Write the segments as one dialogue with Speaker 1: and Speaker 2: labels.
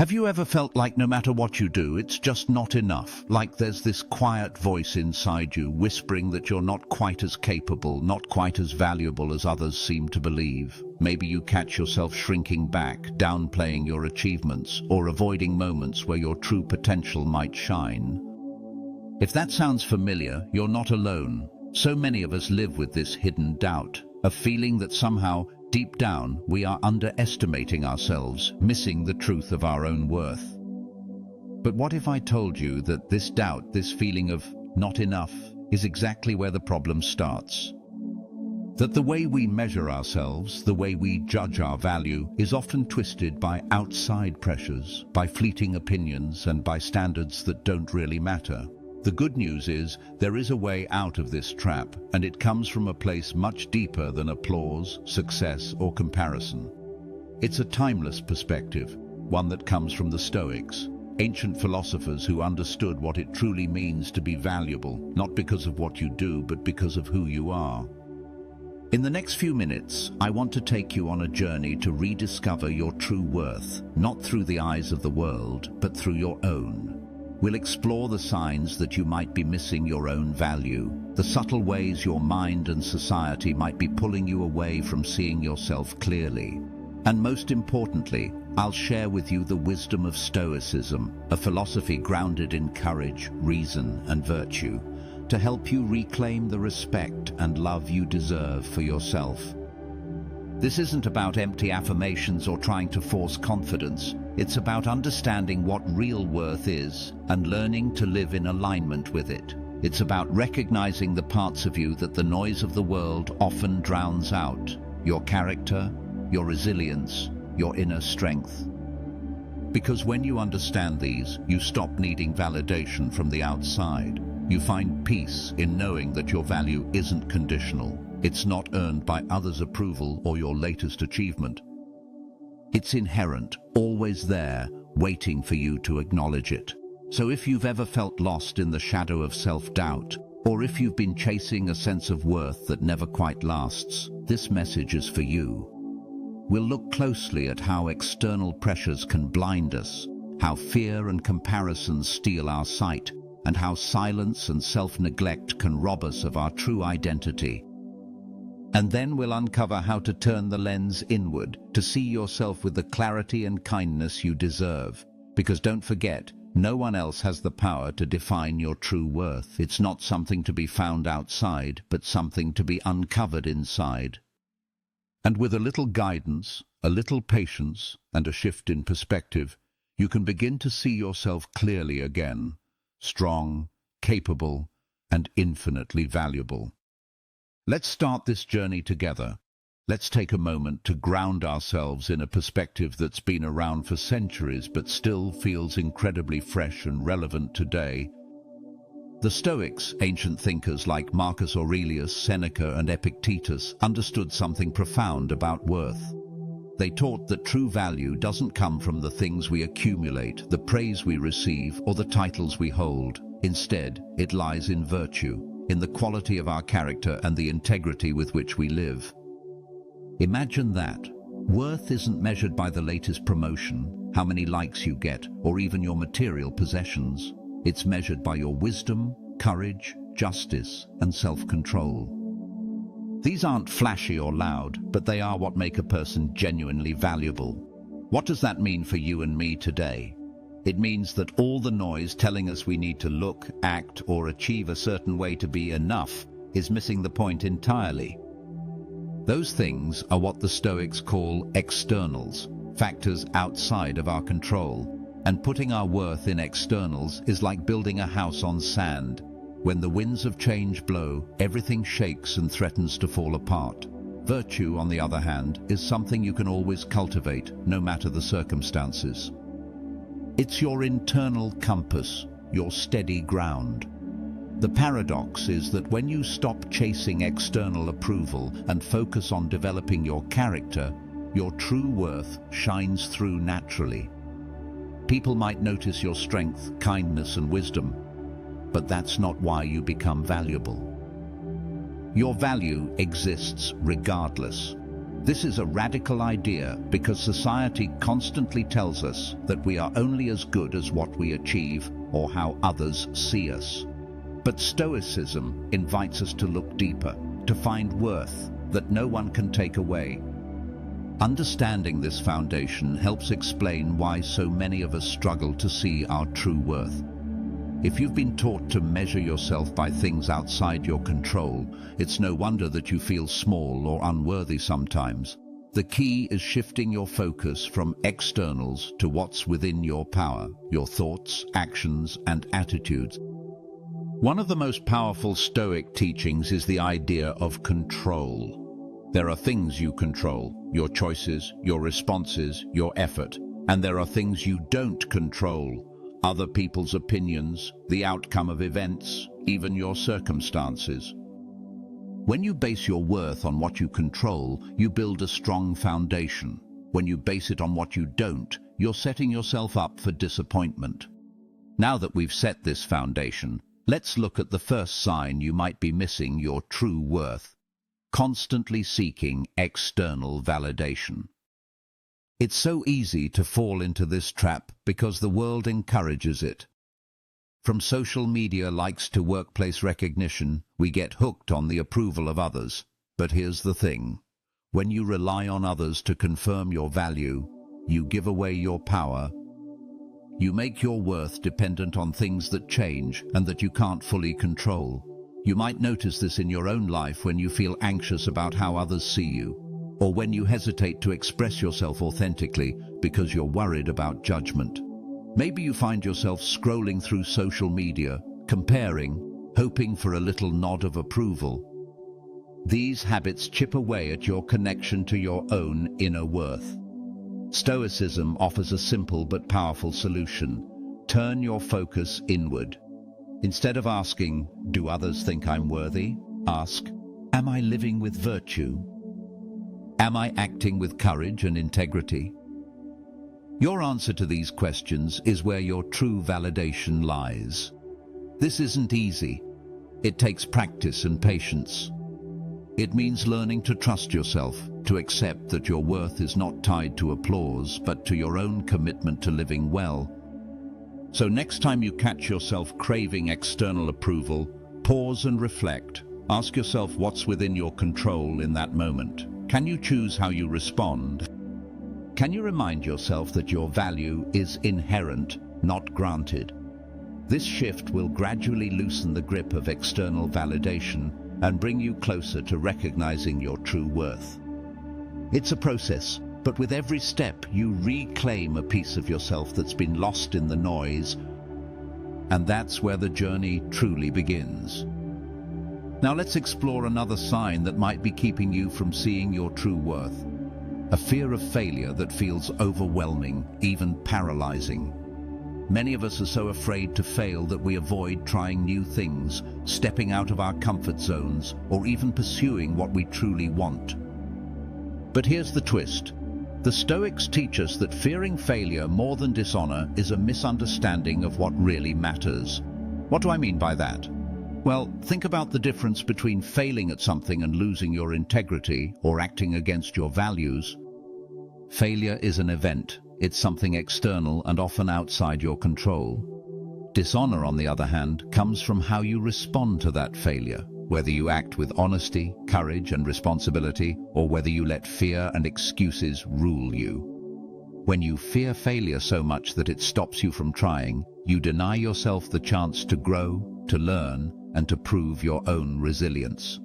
Speaker 1: Have you ever felt like no matter what you do, it's just not enough? Like there's this quiet voice inside you whispering that you're not quite as capable, not quite as valuable as others seem to believe. Maybe you catch yourself shrinking back, downplaying your achievements, or avoiding moments where your true potential might shine. If that sounds familiar, you're not alone. So many of us live with this hidden doubt, a feeling that somehow, deep down, we are underestimating ourselves, missing the truth of our own worth. But what if I told you that this doubt, this feeling of not enough, is exactly where the problem starts? That the way we measure ourselves, the way we judge our value, is often twisted by outside pressures, by fleeting opinions, and by standards that don't really matter. The good news is there is a way out of this trap, and it comes from a place much deeper than applause, success, or comparison. It's a timeless perspective, one that comes from the Stoics, ancient philosophers who understood what it truly means to be valuable, not because of what you do, but because of who you are. In the next few minutes, I want to take you on a journey to rediscover your true worth, not through the eyes of the world, but through your own. We'll explore the signs that you might be missing your own value, the subtle ways your mind and society might be pulling you away from seeing yourself clearly. And most importantly, I'll share with you the wisdom of Stoicism, a philosophy grounded in courage, reason, and virtue, to help you reclaim the respect and love you deserve for yourself. This isn't about empty affirmations or trying to force confidence. It's about understanding what real worth is and learning to live in alignment with it. It's about recognizing the parts of you that the noise of the world often drowns out: your character, your resilience, your inner strength. Because when you understand these, you stop needing validation from the outside. You find peace in knowing that your value isn't conditional. It's not earned by others' approval or your latest achievement. It's inherent, always there, waiting for you to acknowledge it. So if you've ever felt lost in the shadow of self-doubt, or if you've been chasing a sense of worth that never quite lasts, this message is for you. We'll look closely at how external pressures can blind us, how fear and comparison steal our sight, and how silence and self-neglect can rob us of our true identity. And then we'll uncover how to turn the lens inward, to see yourself with the clarity and kindness you deserve. Because don't forget, no one else has the power to define your true worth. It's not something to be found outside, but something to be uncovered inside. And with a little guidance, a little patience, and a shift in perspective, you can begin to see yourself clearly again, strong, capable, and infinitely valuable. Let's start this journey together. Let's take a moment to ground ourselves in a perspective that's been around for centuries but still feels incredibly fresh and relevant today. The Stoics, ancient thinkers like Marcus Aurelius, Seneca, and Epictetus, understood something profound about worth. They taught that true value doesn't come from the things we accumulate, the praise we receive, or the titles we hold. Instead, it lies in virtue, in the quality of our character and the integrity with which we live. Imagine that. Worth isn't measured by the latest promotion, how many likes you get, or even your material possessions. It's measured by your wisdom, courage, justice, and self-control. These aren't flashy or loud, but they are what make a person genuinely valuable. What does that mean for you and me today? It means that all the noise telling us we need to look, act, or achieve a certain way to be enough is missing the point entirely. Those things are what the Stoics call externals, factors outside of our control. And putting our worth in externals is like building a house on sand. When the winds of change blow, everything shakes and threatens to fall apart. Virtue, on the other hand, is something you can always cultivate, no matter the circumstances. It's your internal compass, your steady ground. The paradox is that when you stop chasing external approval and focus on developing your character, your true worth shines through naturally. People might notice your strength, kindness, and wisdom, but that's not why you become valuable. Your value exists regardless. This is a radical idea because society constantly tells us that we are only as good as what we achieve or how others see us. But Stoicism invites us to look deeper, to find worth that no one can take away. Understanding this foundation helps explain why so many of us struggle to see our true worth. If you've been taught to measure yourself by things outside your control, it's no wonder that you feel small or unworthy sometimes. The key is shifting your focus from externals to what's within your power, your thoughts, actions, and attitudes. One of the most powerful Stoic teachings is the idea of control. There are things you control, your choices, your responses, your effort, and there are things you don't control. Other people's opinions, the outcome of events, even your circumstances. When you base your worth on what you control, you build a strong foundation. When you base it on what you don't, you're setting yourself up for disappointment. Now that we've set this foundation, let's look at the first sign you might be missing your true worth. Constantly seeking external validation. It's so easy to fall into this trap because the world encourages it. From social media likes to workplace recognition, we get hooked on the approval of others. But here's the thing. When you rely on others to confirm your value, you give away your power. You make your worth dependent on things that change and that you can't fully control. You might notice this in your own life when you feel anxious about how others see you, or when you hesitate to express yourself authentically because you're worried about judgment. Maybe you find yourself scrolling through social media, comparing, hoping for a little nod of approval. These habits chip away at your connection to your own inner worth. Stoicism offers a simple but powerful solution. Turn your focus inward. Instead of asking, "Do others think I'm worthy?" ask, "Am I living with virtue? Am I acting with courage and integrity?" Your answer to these questions is where your true validation lies. This isn't easy. It takes practice and patience. It means learning to trust yourself, to accept that your worth is not tied to applause, but to your own commitment to living well. So next time you catch yourself craving external approval, pause and reflect. Ask yourself what's within your control in that moment. Can you choose how you respond? Can you remind yourself that your value is inherent, not granted? This shift will gradually loosen the grip of external validation and bring you closer to recognizing your true worth. It's a process, but with every step you reclaim a piece of yourself that's been lost in the noise, and that's where the journey truly begins. Now let's explore another sign that might be keeping you from seeing your true worth. A fear of failure that feels overwhelming, even paralyzing. Many of us are so afraid to fail that we avoid trying new things, stepping out of our comfort zones, or even pursuing what we truly want. But here's the twist. The Stoics teach us that fearing failure more than dishonor is a misunderstanding of what really matters. What do I mean by that? Well, think about the difference between failing at something and losing your integrity or acting against your values. Failure is an event. It's something external and often outside your control. Dishonor, on the other hand, comes from how you respond to that failure, whether you act with honesty, courage, and responsibility, or whether you let fear and excuses rule you. When you fear failure so much that it stops you from trying, you deny yourself the chance to grow, to learn, and to prove your own resilience.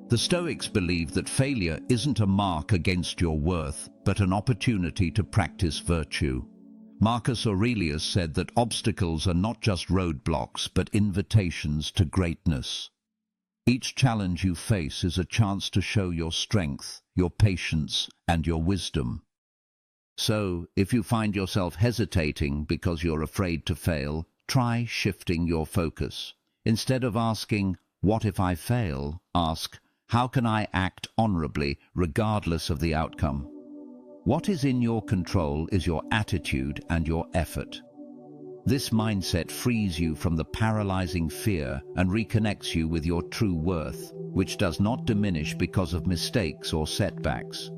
Speaker 1: The Stoics believe that failure isn't a mark against your worth, but an opportunity to practice virtue. Marcus Aurelius said that obstacles are not just roadblocks, but invitations to greatness. Each challenge you face is a chance to show your strength, your patience, and your wisdom. So, if you find yourself hesitating because you're afraid to fail, try shifting your focus. Instead of asking, "What if I fail?" ask, "How can I act honorably, regardless of the outcome?" What is in your control is your attitude and your effort. This mindset frees you from the paralyzing fear and reconnects you with your true worth. which does not diminish because of mistakes or setbacks.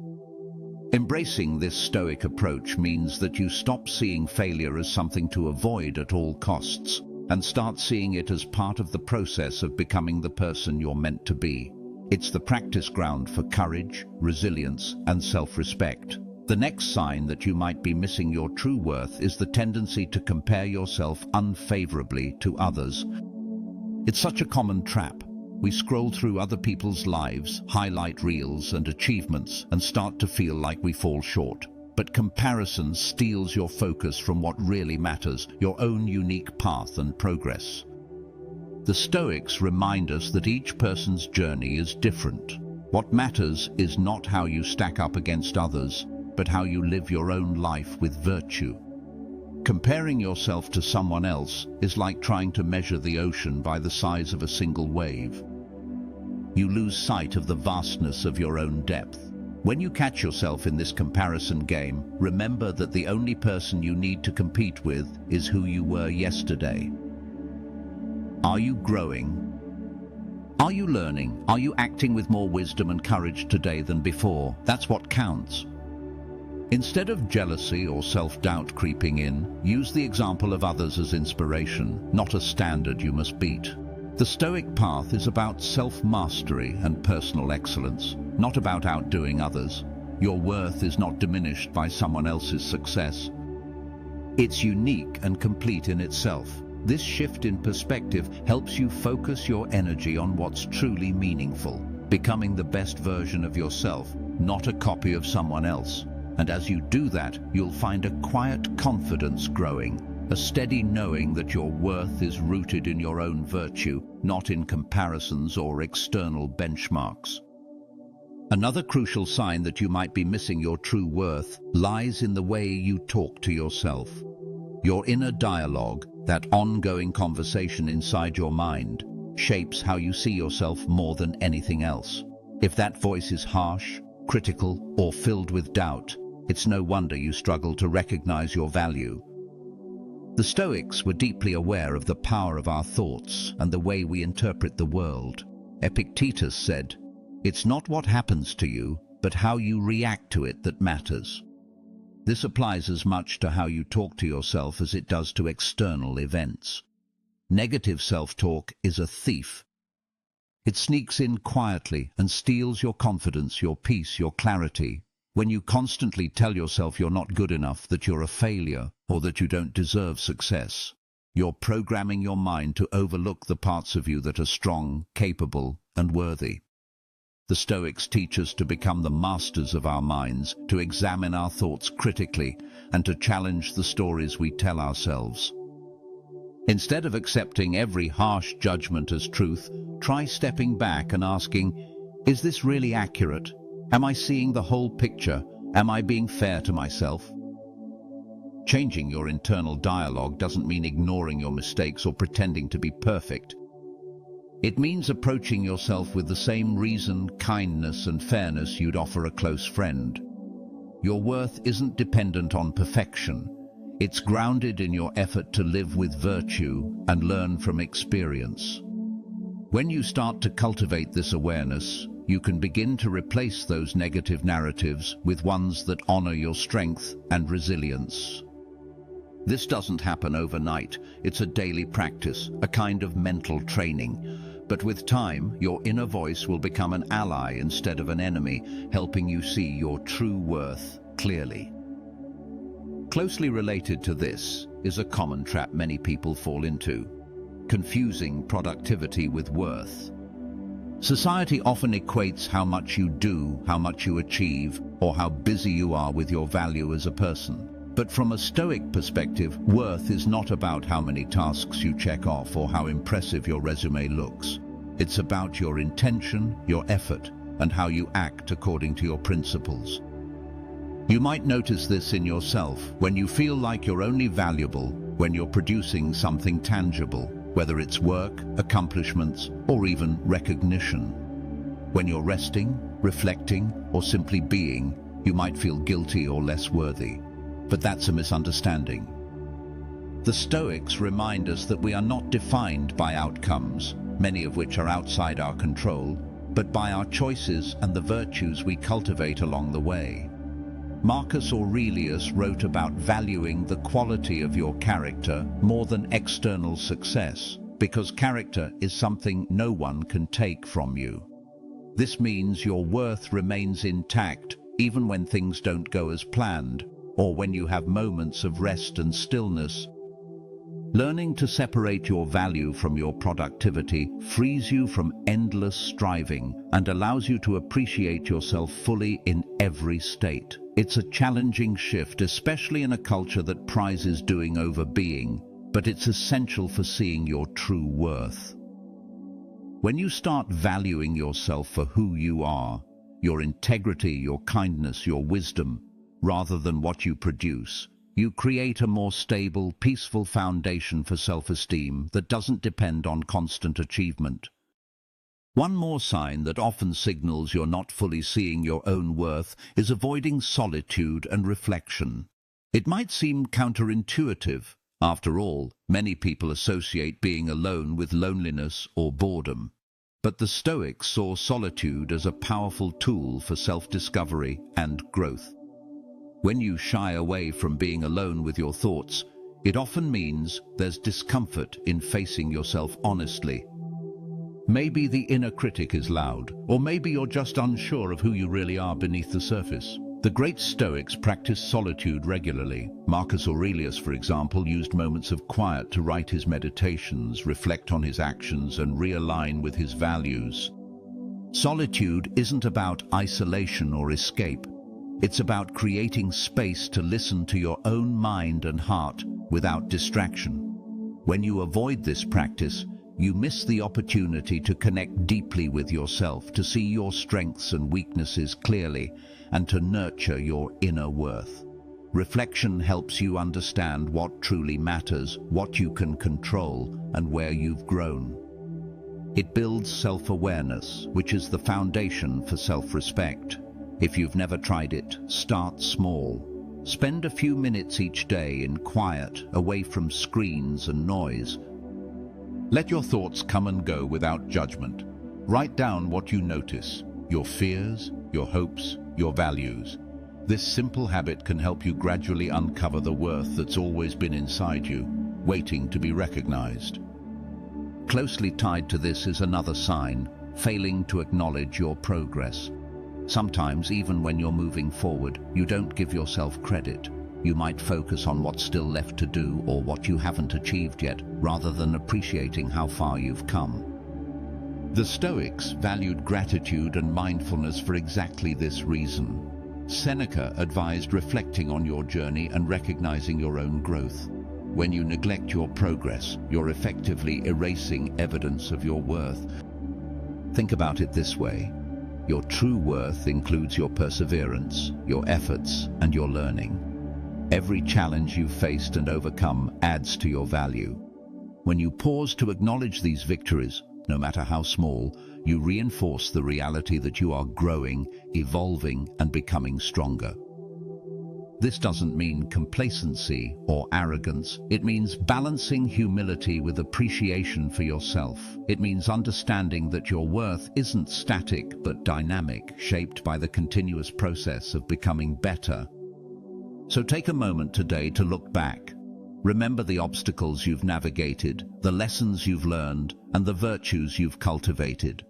Speaker 1: Embracing this Stoic approach means that you stop seeing failure as something to avoid at all costs and start seeing it as part of the process of becoming the person you're meant to be. It's the practice ground for courage, resilience, and self-respect. The next sign that you might be missing your true worth is the tendency to compare yourself unfavorably to others. It's such a common trap. We scroll through other people's lives, highlight reels and achievements, and start to feel like we fall short. But comparison steals your focus from what really matters, your own unique path and progress. The Stoics remind us that each person's journey is different. What matters is not how you stack up against others, but how you live your own life with virtue. Comparing yourself to someone else is like trying to measure the ocean by the size of a single wave. You lose sight of the vastness of your own depth. When you catch yourself in this comparison game, remember that the only person you need to compete with is who you were yesterday. Are you growing? Are you learning? Are you acting with more wisdom and courage today than before? That's what counts. Instead of jealousy or self-doubt creeping in, use the example of others as inspiration, not a standard you must beat. The Stoic path is about self-mastery and personal excellence, not about outdoing others. Your worth is not diminished by someone else's success. It's unique and complete in itself. This shift in perspective helps you focus your energy on what's truly meaningful, becoming the best version of yourself, not a copy of someone else. And as you do that, you'll find a quiet confidence growing, a steady knowing that your worth is rooted in your own virtue, not in comparisons or external benchmarks. Another crucial sign that you might be missing your true worth lies in the way you talk to yourself. Your inner dialogue, that ongoing conversation inside your mind, shapes how you see yourself more than anything else. If that voice is harsh, critical, or filled with doubt, it's no wonder you struggle to recognize your value. The Stoics were deeply aware of the power of our thoughts and the way we interpret the world. Epictetus said, "It's not what happens to you, but how you react to it that matters." This applies as much to how you talk to yourself as it does to external events. Negative self-talk is a thief. It sneaks in quietly and steals your confidence, your peace, your clarity. When you constantly tell yourself you're not good enough, that you're a failure, or that you don't deserve success, you're programming your mind to overlook the parts of you that are strong, capable, and worthy. The Stoics teach us to become the masters of our minds, to examine our thoughts critically, and to challenge the stories we tell ourselves. Instead of accepting every harsh judgment as truth, try stepping back and asking, is this really accurate? Am I seeing the whole picture? Am I being fair to myself? Changing your internal dialogue doesn't mean ignoring your mistakes or pretending to be perfect. It means approaching yourself with the same reason, kindness, and fairness you'd offer a close friend. Your worth isn't dependent on perfection. It's grounded in your effort to live with virtue and learn from experience. When you start to cultivate this awareness, you can begin to replace those negative narratives with ones that honor your strength and resilience. This doesn't happen overnight. It's a daily practice, a kind of mental training. But with time, your inner voice will become an ally instead of an enemy, helping you see your true worth clearly. Closely related to this is a common trap many people fall into: confusing productivity with worth. Society often equates how much you do, how much you achieve, or how busy you are with your value as a person. But from a Stoic perspective, worth is not about how many tasks you check off or how impressive your resume looks. It's about your intention, your effort, and how you act according to your principles. You might notice this in yourself when you feel like you're only valuable when you're producing something tangible, whether it's work, accomplishments, or even recognition. When you're resting, reflecting, or simply being, you might feel guilty or less worthy. But that's a misunderstanding. The Stoics remind us that we are not defined by outcomes, many of which are outside our control. but by our choices and the virtues we cultivate along the way. Marcus Aurelius wrote about valuing the quality of your character more than external success, because character is something no one can take from you. This means your worth remains intact even when things don't go as planned, or when you have moments of rest and stillness. Learning to separate your value from your productivity frees you from endless striving and allows you to appreciate yourself fully in every state. It's a challenging shift, especially in a culture that prizes doing over being, but it's essential for seeing your true worth. When you start valuing yourself for who you are, your integrity, your kindness, your wisdom, rather than what you produce, you create a more stable, peaceful foundation for self-esteem that doesn't depend on constant achievement. One more sign that often signals you're not fully seeing your own worth is avoiding solitude and reflection. It might seem counterintuitive. After all, many people associate being alone with loneliness or boredom. But the Stoics saw solitude as a powerful tool for self-discovery and growth. When you shy away from being alone with your thoughts, it often means there's discomfort in facing yourself honestly. Maybe the inner critic is loud, or maybe you're just unsure of who you really are beneath the surface. The great Stoics practiced solitude regularly. Marcus Aurelius, for example, used moments of quiet to write his meditations, reflect on his actions, and realign with his values. Solitude isn't about isolation or escape. It's about creating space to listen to your own mind and heart without distraction. When you avoid this practice, you miss the opportunity to connect deeply with yourself, to see your strengths and weaknesses clearly, and to nurture your inner worth. Reflection helps you understand what truly matters, what you can control, and where you've grown. It builds self-awareness, which is the foundation for self-respect. If you've never tried it, start small. Spend a few minutes each day in quiet, away from screens and noise. Let your thoughts come and go without judgment. Write down what you notice, your fears, your hopes, your values. This simple habit can help you gradually uncover the worth that's always been inside you, waiting to be recognized. Closely tied to this is another sign, failing to acknowledge your progress. Sometimes, even when you're moving forward, you don't give yourself credit. You might focus on what's still left to do or what you haven't achieved yet, rather than appreciating how far you've come. The Stoics valued gratitude and mindfulness for exactly this reason. Seneca advised reflecting on your journey and recognizing your own growth. When you neglect your progress, you're effectively erasing evidence of your worth. Think about it this way. Your true worth includes your perseverance, your efforts, and your learning. Every challenge you've faced and overcome adds to your value. When you pause to acknowledge these victories, no matter how small, you reinforce the reality that you are growing, evolving, and becoming stronger. This doesn't mean complacency or arrogance. It means balancing humility with appreciation for yourself. It means understanding that your worth isn't static but dynamic, shaped by the continuous process of becoming better. So take a moment today to look back. Remember the obstacles you've navigated, the lessons you've learned, and the virtues you've cultivated.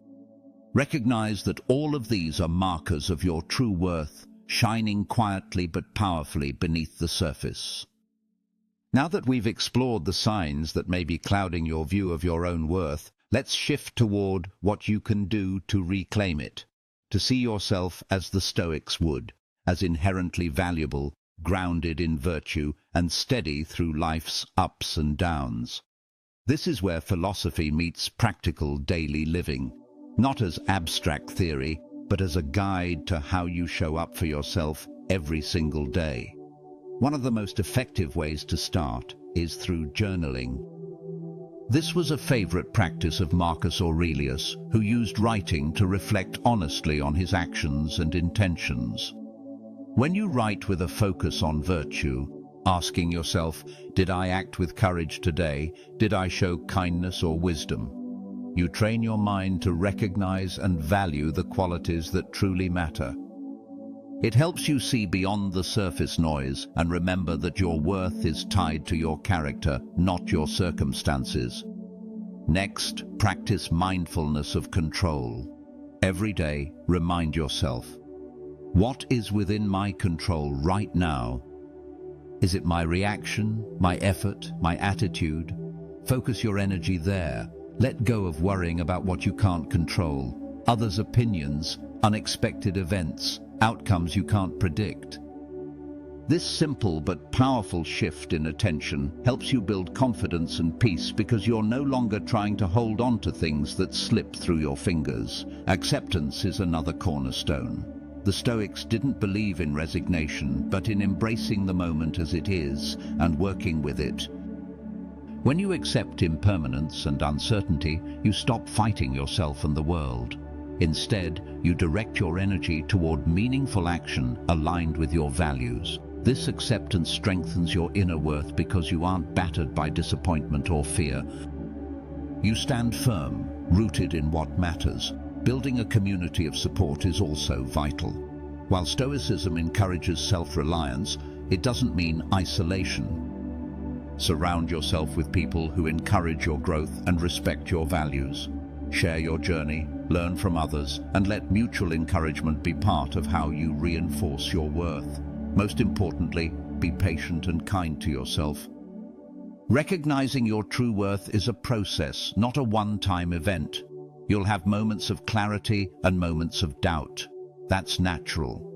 Speaker 1: Recognize that all of these are markers of your true worth, shining quietly but powerfully beneath the surface. Now that we've explored the signs that may be clouding your view of your own worth, let's shift toward what you can do to reclaim it, to see yourself as the Stoics would, as inherently valuable, grounded in virtue, and steady through life's ups and downs. This is where philosophy meets practical daily living, not as abstract theory, but as a guide to how you show up for yourself every single day. One of the most effective ways to start is through journaling. This was a favorite practice of Marcus Aurelius, who used writing to reflect honestly on his actions and intentions. When you write with a focus on virtue, asking yourself, did I act with courage today? Did I show kindness or wisdom? You train your mind to recognize and value the qualities that truly matter. It helps you see beyond the surface noise and remember that your worth is tied to your character, not your circumstances. Next, practice mindfulness of control. Every day, remind yourself, what is within my control right now? Is it my reaction, my effort, my attitude? Focus your energy there. Let go of worrying about what you can't control, others' opinions, unexpected events, outcomes you can't predict. This simple but powerful shift in attention helps you build confidence and peace because you're no longer trying to hold on to things that slip through your fingers. Acceptance is another cornerstone. The Stoics didn't believe in resignation, but in embracing the moment as it is and working with it. When you accept impermanence and uncertainty, you stop fighting yourself and the world. Instead, you direct your energy toward meaningful action aligned with your values. This acceptance strengthens your inner worth because you aren't battered by disappointment or fear. You stand firm, rooted in what matters. Building a community of support is also vital. While Stoicism encourages self-reliance, it doesn't mean isolation. Surround yourself with people who encourage your growth and respect your values. Share your journey, learn from others, and let mutual encouragement be part of how you reinforce your worth. Most importantly, be patient and kind to yourself. Recognizing your true worth is a process, not a one-time event. You'll have moments of clarity and moments of doubt. That's natural.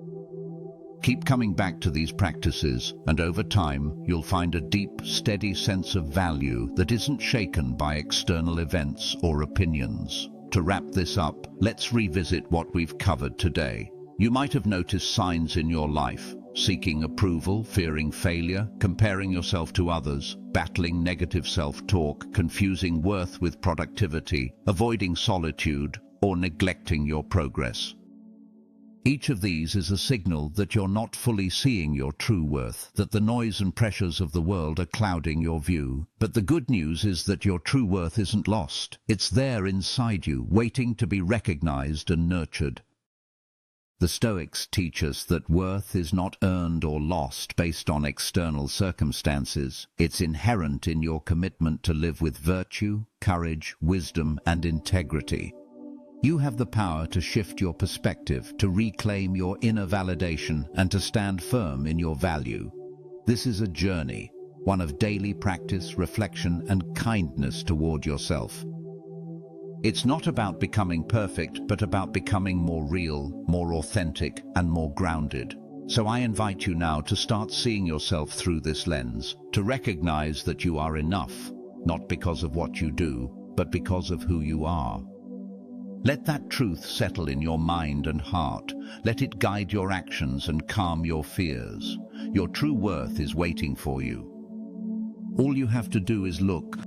Speaker 1: Keep coming back to these practices, and over time, you'll find a deep, steady sense of value that isn't shaken by external events or opinions. To wrap this up, let's revisit what we've covered today. You might have noticed signs in your life: seeking approval, fearing failure, comparing yourself to others, battling negative self-talk, confusing worth with productivity, avoiding solitude, or neglecting your progress. Each of these is a signal that you're not fully seeing your true worth, that the noise and pressures of the world are clouding your view. But the good news is that your true worth isn't lost. It's there inside you, waiting to be recognized and nurtured. The Stoics teach us that worth is not earned or lost based on external circumstances. It's inherent in your commitment to live with virtue, courage, wisdom, and integrity. You have the power to shift your perspective, to reclaim your inner validation, and to stand firm in your value. This is a journey, one of daily practice, reflection, and kindness toward yourself. It's not about becoming perfect, but about becoming more real, more authentic, and more grounded. So I invite you now to start seeing yourself through this lens, to recognize that you are enough, not because of what you do, but because of who you are. Let that truth settle in your mind and heart. Let it guide your actions and calm your fears. Your true worth is waiting for you. All you have to do is look.